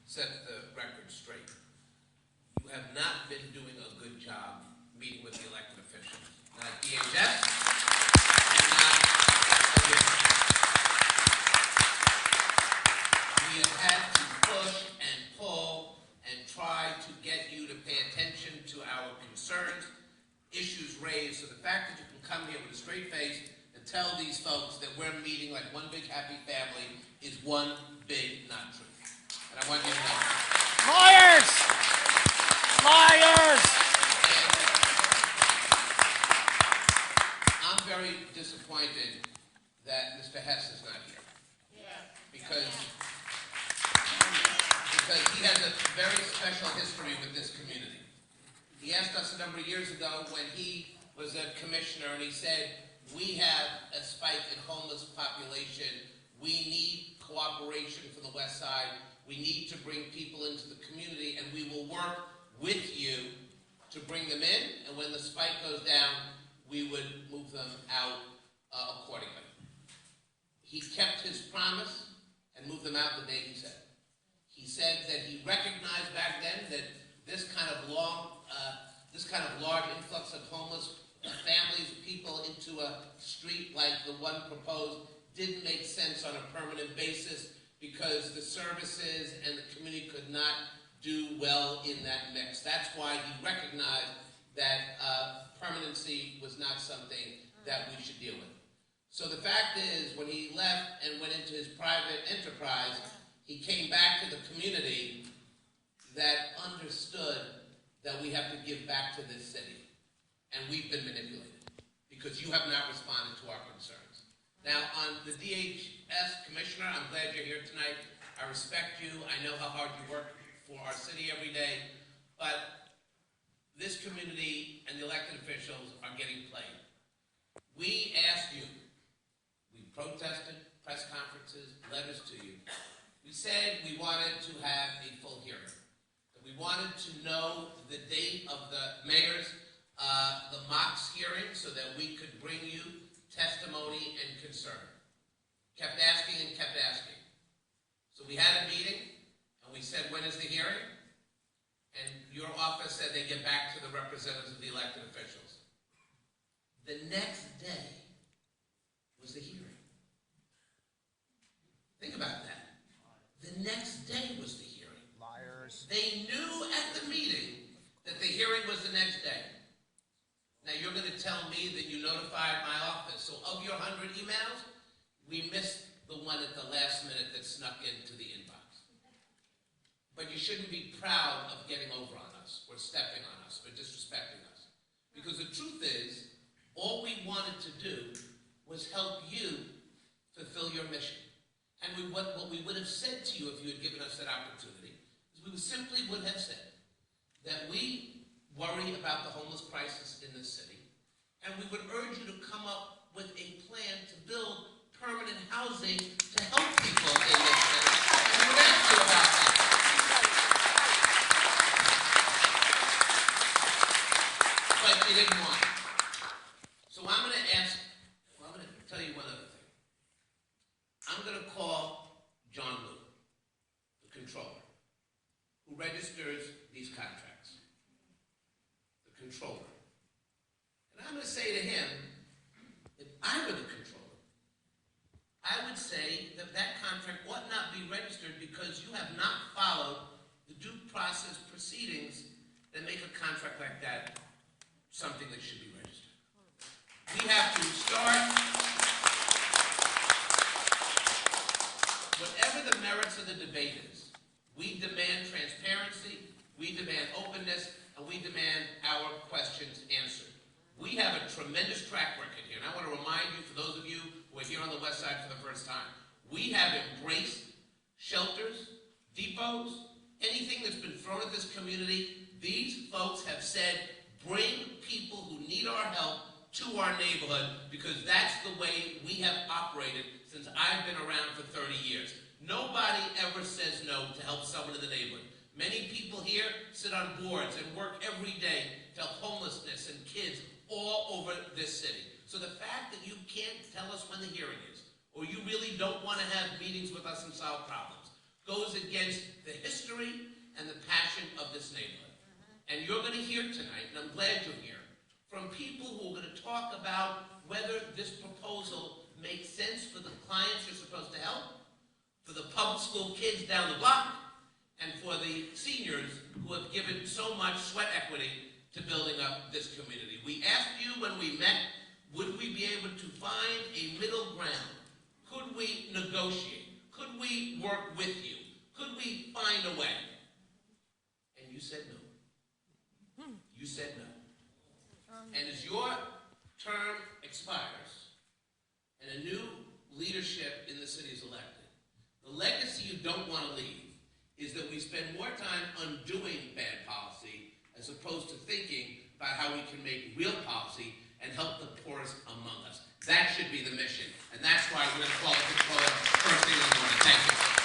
set the record straight. You have not been doing a good job meeting with the elected officials. Not DHS, not again. We have had to push and pull and try to get you to pay attention to our concerns, issues raised. So the fact that you can come here with a straight face and tell these folks that we're meeting like one big happy family is one big not true. And I want you to know. Liars! Liars! I'm very disappointed that Mr. Hess is not here. Because he has a very special history with this community. He asked us a number of years ago when he was a commissioner, and he said, we have a spike in homeless population. We need cooperation for the West Side. We need to bring people into the community, and we will work with you to bring them in, and when the spike goes down, we would move them out accordingly. He kept his promise and moved them out the day he said. He said that he recognized back then that this kind of large influx of homeless families, people into a street like the one proposed, didn't make sense on a permanent basis because the services and the community could not do well in that mix. That's why he recognized that permanency was not something that we should deal with. So the fact is, when he left and went into his private enterprise, he came back to the community that understood that we have to give back to this city. And we've been manipulated because you have not responded to our concerns. Now, on the DHS commissioner, I'm glad you're here tonight. I respect you. I know how hard you work for our city every day. But this community and the elected officials are getting played. We asked you. We protested, press conferences, letters to you. We said we wanted to have a full hearing. That we wanted to know the date of the mayor's the Mox hearing so that we could bring you testimony and concern. Kept asking and kept asking. So we had a meeting and we said, when is the hearing? And your office said they get back to the representatives of the elected officials. The next day was the hearing. Think about that. The next day was the hearing. Liars. They knew at the meeting that the hearing was the next day. Now you're going to tell me that you notified my office. So of your 100 emails, we missed the one at the last minute that snuck into the inbox. But you shouldn't be proud of getting over on us or stepping on us or disrespecting us. Because the truth is, all we wanted to do was help you fulfill your mission. And what we would have said to you if you had given us that opportunity is we simply would have said that we worry about the homeless crisis in this city, and we would urge you to come up with a plan to build permanent housing to help people in this city. And we would ask you about that. But you didn't want it. So I'm going to tell you one other thing. I'm going to call John Liu, the controller, who registers these contracts. Controller. And I'm going to say to him, if I were the controller, I would say that that contract ought not be registered because you have not followed the due process proceedings that make a contract like that something that should be registered. We have to start, whatever the merits of the debate is, we demand transparency, we demand openness, and we demand our questions answered. We have a tremendous track record here, and I want to remind you, for those of you who are here on the West Side for the first time, we have embraced shelters, depots, anything that's been thrown at this community. These folks have said, bring people who need our help to our neighborhood, because that's the way we have operated since I've been around for 30 years. Nobody ever says no to help someone in the neighborhood. Many people here sit on boards and work every day to help homelessness and kids all over this city. So the fact that you can't tell us when the hearing is, or you really don't want to have meetings with us and solve problems, goes against the history history and the passion of this neighborhood. And you're going to hear tonight, and I'm glad you're here, from people who are going to talk about whether this proposal makes sense for the clients you're supposed to help, for the public school kids down the block, and for the seniors who have given so much sweat equity to building up this community. We asked you when we met, would we be able to find a middle ground? Could we negotiate? Could we work with you? Could we find a way? And you said no. You said no. And as your term expires and a new leadership in the city is elected, the legacy you don't want to leave is that we spend more time undoing bad policy as opposed to thinking about how we can make real policy and help the poorest among us. That should be the mission, and that's why we're going to call it the first thing in the morning. Thank you.